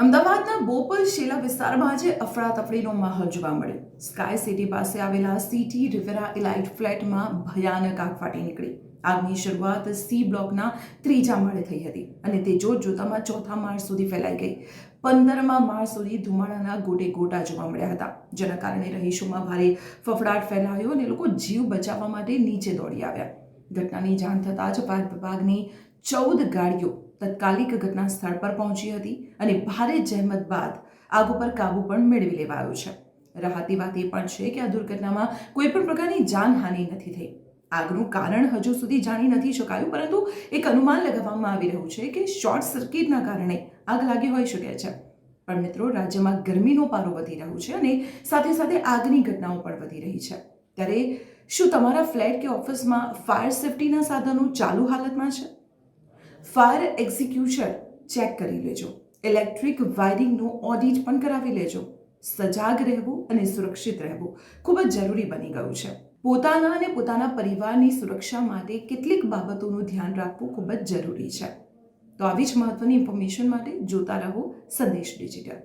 અમદાવાદના બોપલ શેલા વિસ્તારમાં આજે અફડાતફડીનો માહોલ જોવા મળ્યો. સ્કાય સિટી પાસે આવેલા સિટી રિવેરા ઇલાઇટ ફ્લેટમાં ભયાનક આગ ફાટી નીકળી. આગની શરૂઆત સી બ્લોકના ત્રીજા માળે થઈ હતી અને તે જોતજોતામાં ચોથા માળ સુધી ફેલાઈ ગઈ. 15મા માળ સુધી ધુમાડાના ગોટે ગોટા જોવા મળ્યા હતા, જેના કારણે રહીશોમાં ભારે ફફડાટ ફેલાયો અને લોકો જીવ બચાવવા માટે નીચે દોડી આવ્યા. ઘટનાની જાણ થતાં જ ફાયર વિભાગની 14 ગાડીઓ તત્કાલિક ઘટના સ્થળ પર પહોંચી હતી અને ભારે જહેમત બાદ આગ ઉપર કાબુ પણ મેળવી લેવાયો છે. રાહતની વાત એ પણ છે કે આ દુર્ઘટનામાં કોઈ પણ પ્રકારની જાનહાનિ નથી થઈ. આગનું કારણ હજુ સુધી જાણી નથી શકાયું, પરંતુ એક અનુમાન લગાવવામાં આવી રહ્યું છે કે શોર્ટ સર્કિટના કારણે આગ લાગી હોઈ શકે છે. પણ મિત્રો, રાજ્યમાં ગરમીનો પારો વધી રહ્યો છે અને સાથે સાથે આગની ઘટનાઓ પણ વધી રહી છે. ત્યારે શું તમારા ફ્લેટ કે ઓફિસમાં ફાયર સેફટીના સાધનો ચાલુ હાલતમાં છે? ફાયર એક્ઝિક્યુશન ચેક કરી લેજો. ઇલેક્ટ્રિક વાયરિંગનું ઓડિટ પણ કરાવી લેજો. સજાગ રહેવું અને સુરક્ષિત રહેવું ખૂબ જ જરૂરી બની ગયું છે. પોતાના અને પોતાના પરિવારની સુરક્ષા માટે કેટલીક બાબતોનું ધ્યાન રાખવું ખૂબ જ જરૂરી છે. તો આવી જ મહત્વની ઇન્ફોર્મેશન માટે જોતા રહો સંદેશ ડિજિટલ.